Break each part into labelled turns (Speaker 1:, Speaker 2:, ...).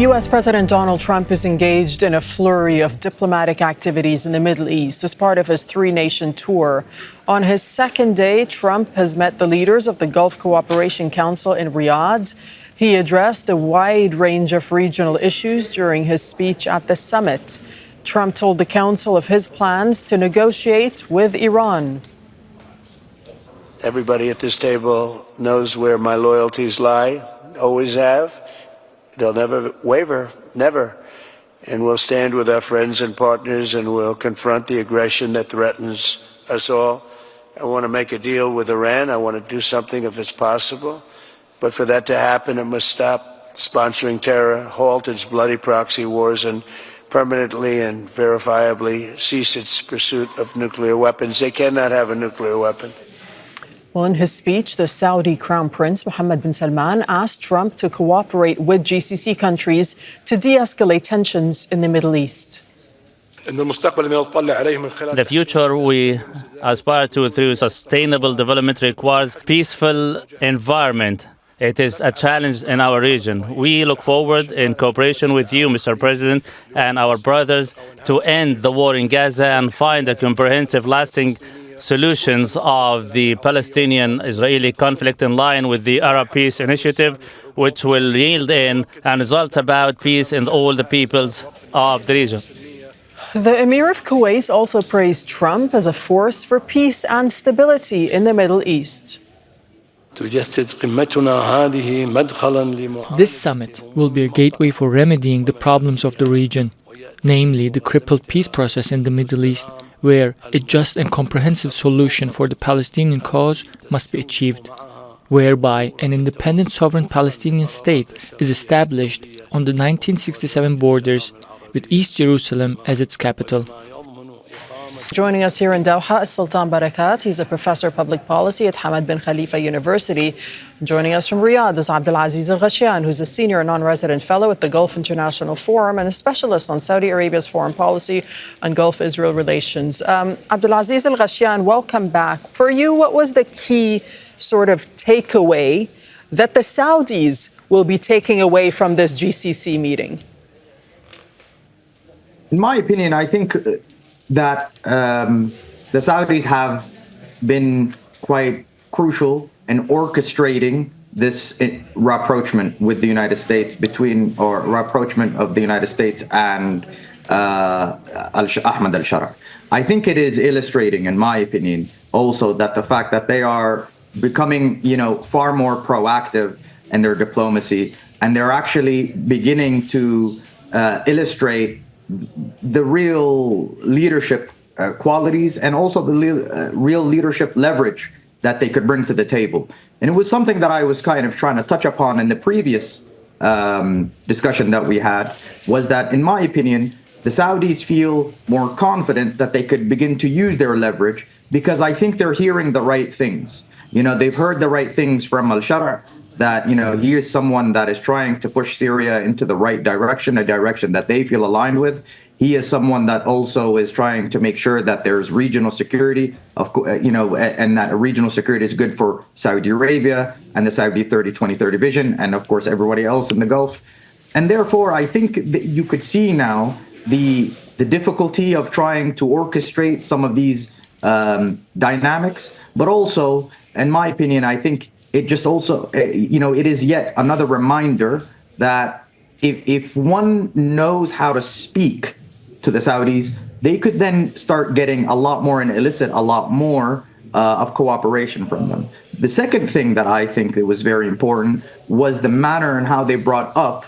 Speaker 1: U.S. President Donald Trump is engaged in a flurry of diplomatic activities in the Middle East as part of his three-nation tour. On his second day, Trump has met the leaders of the Gulf Cooperation Council in Riyadh. He addressed a wide range of regional issues during his speech at the summit. Trump told the council of his plans to negotiate with Iran.
Speaker 2: Everybody at this table knows where my loyalties lie, always have. They'll never waver, never. And we'll stand with our friends and partners and we'll confront the aggression that threatens us all. I want to make a deal with Iran. I want to do something if it's possible. But for that to happen, it must stop sponsoring terror, halt its bloody proxy wars, and permanently and verifiably cease its pursuit of nuclear weapons. They cannot have a nuclear weapon.
Speaker 1: Well, in his speech, the Saudi Crown Prince Mohammed bin Salman asked Trump to cooperate with GCC countries to de-escalate tensions in the Middle East.
Speaker 3: The future we aspire to through sustainable development requires peaceful environment. It is a challenge in our region. We look forward in cooperation with you, Mr. President, and our brothers to end the war in Gaza and find a comprehensive, lasting solutions of the Palestinian-Israeli conflict in line with the Arab Peace Initiative, which will yield in and result about peace in all the peoples of the region.
Speaker 1: The Emir of Kuwait also praised Trump as a force for peace and stability in the Middle East.
Speaker 4: This summit will be a gateway for remedying the problems of the region, namely the crippled peace process in the Middle East, where a just and comprehensive solution for the Palestinian cause must be achieved, whereby an independent sovereign Palestinian state is established on the 1967 borders with East Jerusalem as its capital.
Speaker 1: Joining us here in Doha is Sultan Barakat. He's a professor of public policy at Hamad bin Khalifa University. Joining us from Riyadh is Abdulaziz al-Ghashian, who's a senior non-resident fellow at the Gulf International Forum and a specialist on Saudi Arabia's foreign policy and Gulf-Israel relations. Abdulaziz al-Ghashian, welcome back. For you, what was the key sort of takeaway that the Saudis will be taking away from this GCC meeting?
Speaker 5: In my opinion, I think that the Saudis have been quite crucial in orchestrating this rapprochement with the United States rapprochement of the United States and Ahmed al-Shara. I think it is illustrating, in my opinion, also that the fact that they are becoming, far more proactive in their diplomacy, and they're actually beginning to illustrate the real leadership qualities and also the real leadership leverage that they could bring to the table. And it was something that I was kind of trying to touch upon in the previous discussion that we had, was that, in my opinion, the Saudis feel more confident that they could begin to use their leverage because I think they're hearing the right things. They've heard the right things from al-Shara, that, he is someone that is trying to push Syria into the right direction, a direction that they feel aligned with. He is someone that also is trying to make sure that there's regional security, and that regional security is good for Saudi Arabia and the Saudi 2030 vision, and of course everybody else in the Gulf. And therefore, I think that you could see now the difficulty of trying to orchestrate some of these dynamics, but also, in my opinion, I think it just also, it is yet another reminder that if one knows how to speak to the Saudis, they could then start getting a lot more and elicit a lot more of cooperation from them. The second thing that I think that was very important was the manner and how they brought up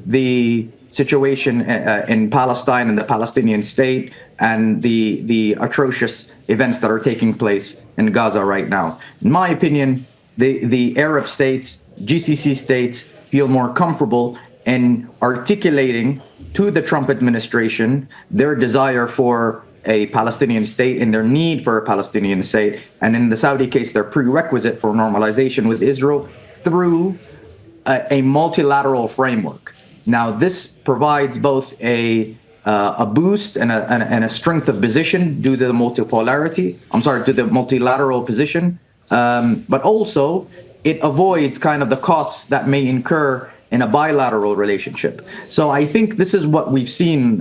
Speaker 5: the situation in Palestine and the Palestinian state and the atrocious events that are taking place in Gaza right now. In my opinion, the Arab states, GCC states, feel more comfortable in articulating to the Trump administration their desire for a Palestinian state and their need for a Palestinian state, and in the Saudi case, their prerequisite for normalization with Israel through a multilateral framework. Now, this provides both a boost and a strength of position due to the to the multilateral position, but also it avoids kind of the costs that may incur in a bilateral relationship. So I think this is what we've seen.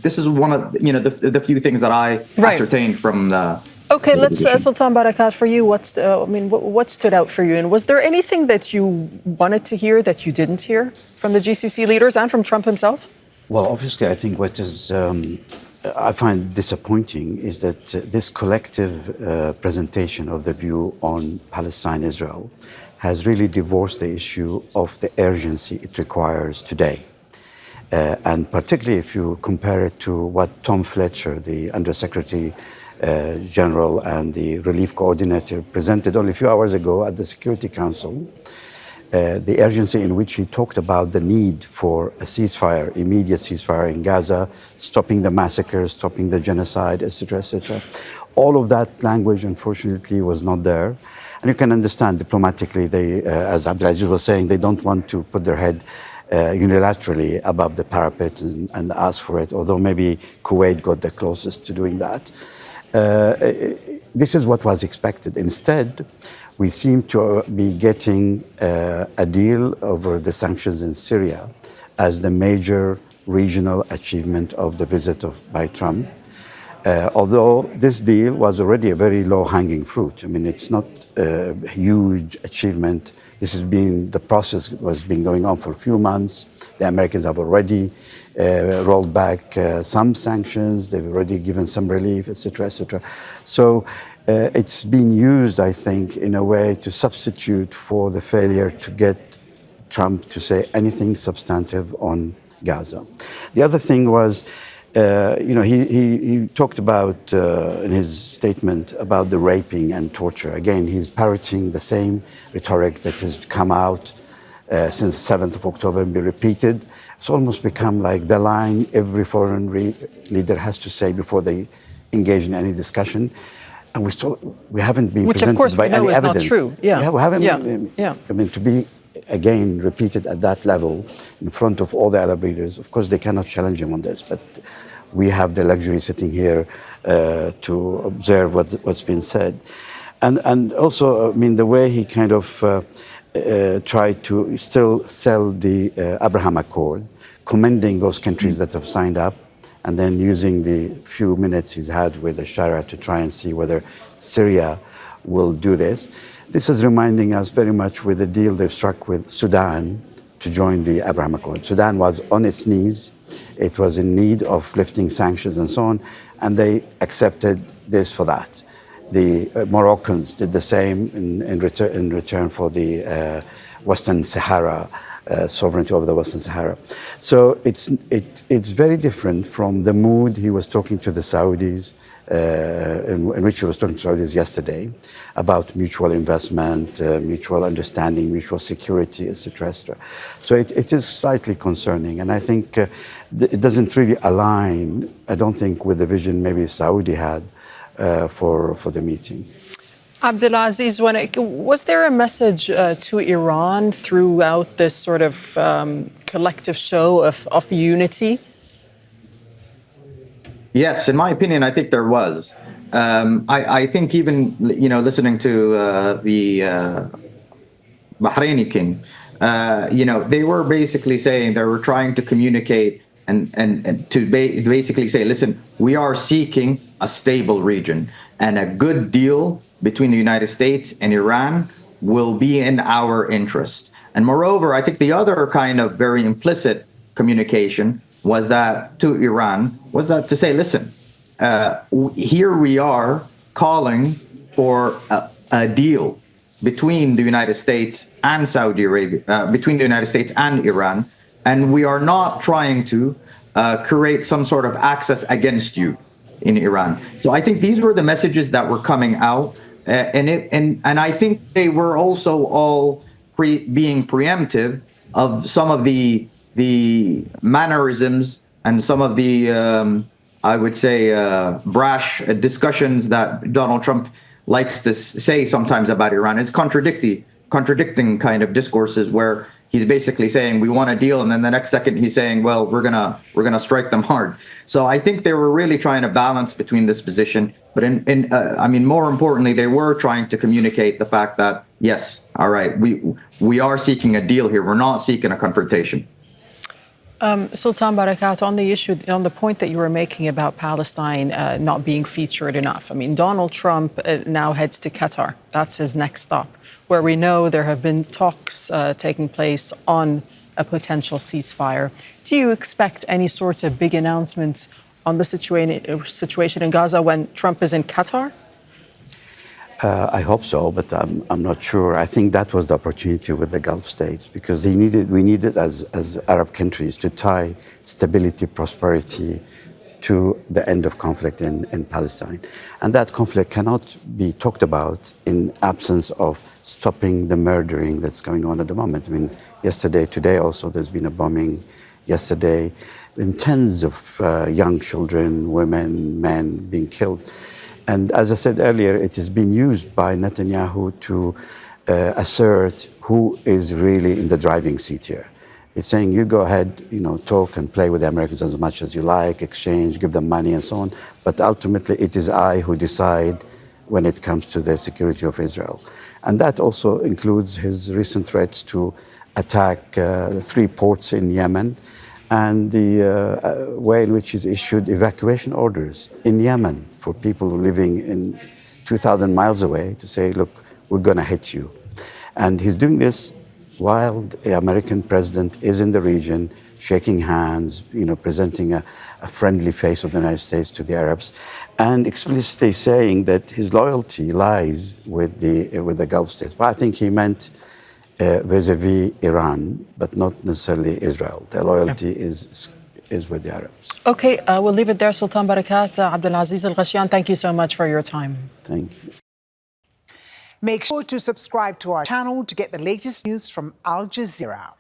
Speaker 5: This is one of the few things that I ascertained from the.
Speaker 1: Okay, let's Sultan Barakat, for you. What stood out for you, and was there anything that you wanted to hear that you didn't hear from the GCC leaders and from Trump himself?
Speaker 6: Well, obviously, I think what is I find disappointing is that this collective presentation of the view on Palestine-Israel has really divorced the issue of the urgency it requires today. And particularly if you compare it to what Tom Fletcher, the Undersecretary General and the Relief Coordinator, presented only a few hours ago at the Security Council, the urgency in which he talked about the need for a ceasefire, immediate ceasefire in Gaza, stopping the massacres, stopping the genocide, etc., etc. All of that language, unfortunately, was not there. And you can understand diplomatically, they, as Abdulaziz was saying, they don't want to put their head unilaterally above the parapet and ask for it, although maybe Kuwait got the closest to doing that. This is what was expected. Instead, we seem to be getting a deal over the sanctions in Syria as the major regional achievement of the visit by Trump. Although this deal was already a very low-hanging fruit. I mean, it's not a huge achievement. The process was been going on for a few months. The Americans have already rolled back some sanctions. They've already given some relief, etc., etc. So it's been used, I think, in a way to substitute for the failure to get Trump to say anything substantive on Gaza. The other thing was, he talked about in his statement about the raping and torture. Again, he's parroting the same rhetoric that has come out since 7th of October and be repeated. It's almost become like the line every foreign leader has to say before they engage in any discussion. And we haven't been presented by any evidence. Which, of course, we know is not true. Yeah, we haven't. I mean, to be again repeated at that level in front of all the Arab leaders. Of course, they cannot challenge him on this, but we have the luxury sitting here to observe what's been said, and also, I mean, the way he kind of tried to still sell the Abraham Accord, commending those countries that have signed up, and then using the few minutes he's had with the Shara to try and see whether Syria will do this. This is reminding us very much with the deal they've struck with Sudan to join the Abraham Accord. Sudan was on its knees. It was in need of lifting sanctions and so on, and they accepted this for that. The Moroccans did the same in return for the Western Sahara, sovereignty over the Western Sahara. So it's very different from the mood he was talking to the Saudis, in which he was talking to Saudis yesterday, about mutual investment, mutual understanding, mutual security, etc., etc. So it is slightly concerning, and I think it doesn't really align, I don't think, with the vision maybe Saudi had for the meeting.
Speaker 1: Abdulaziz, was there a message to Iran throughout this sort of collective show of unity?
Speaker 5: Yes, in my opinion, I think there was. I think even, listening to the Bahraini king, they were basically saying they were trying to communicate and to basically say, listen, we are seeking a stable region, and a good deal between the United States and Iran will be in our interest. And moreover, I think the other kind of very implicit communication was that to Iran was that to say, listen, here we are calling for a deal between the United States and Saudi Arabia, between the United States and Iran, and we are not trying to create some sort of access against you in Iran. So I think these were the messages that were coming out, and I think they were also all being preemptive of some of the mannerisms and some of the, I would say, brash discussions that Donald Trump likes to say sometimes about Iran. It's contradicting kind of discourses where he's basically saying we want a deal, and then the next second he's saying, well, we're gonna strike them hard. So I think they were really trying to balance between this position, but I mean, more importantly, they were trying to communicate the fact that Yes. All right. We are seeking a deal here. We're not seeking a confrontation.
Speaker 1: Sultan Barakat, on the issue, on the point that you were making about Palestine not being featured enough. I mean, Donald Trump now heads to Qatar. That's his next stop, where we know there have been talks taking place on a potential ceasefire. Do you expect any sorts of big announcements on the situation in Gaza when Trump is in Qatar?
Speaker 6: I hope so, but I'm not sure. I think that was the opportunity with the Gulf states because we needed as Arab countries to tie stability, prosperity to the end of conflict in Palestine. And that conflict cannot be talked about in absence of stopping the murdering that's going on at the moment. I mean, today also, there's been a bombing yesterday, and tens of young children, women, men being killed. And as I said earlier, it has been used by Netanyahu to assert who is really in the driving seat here. It's saying, you go ahead, talk and play with the Americans as much as you like, exchange, give them money and so on. But ultimately, it is I who decide when it comes to the security of Israel. And that also includes his recent threats to attack 3 ports in Yemen, and the way in which he's issued evacuation orders in Yemen for people living in 2,000 miles away to say, look, we're going to hit you. And he's doing this while the American president is in the region, shaking hands, presenting a friendly face of the United States to the Arabs, and explicitly saying that his loyalty lies with the Gulf states. But I think he meant vis-a-vis Iran, but not necessarily Israel. Their loyalty is with the Arabs.
Speaker 1: Okay, we'll leave it there. Sultan Barakat, Abdulaziz al-Ghashian, thank you so much for your time.
Speaker 6: Thank you.
Speaker 7: Make sure to subscribe to our channel to get the latest news from Al Jazeera.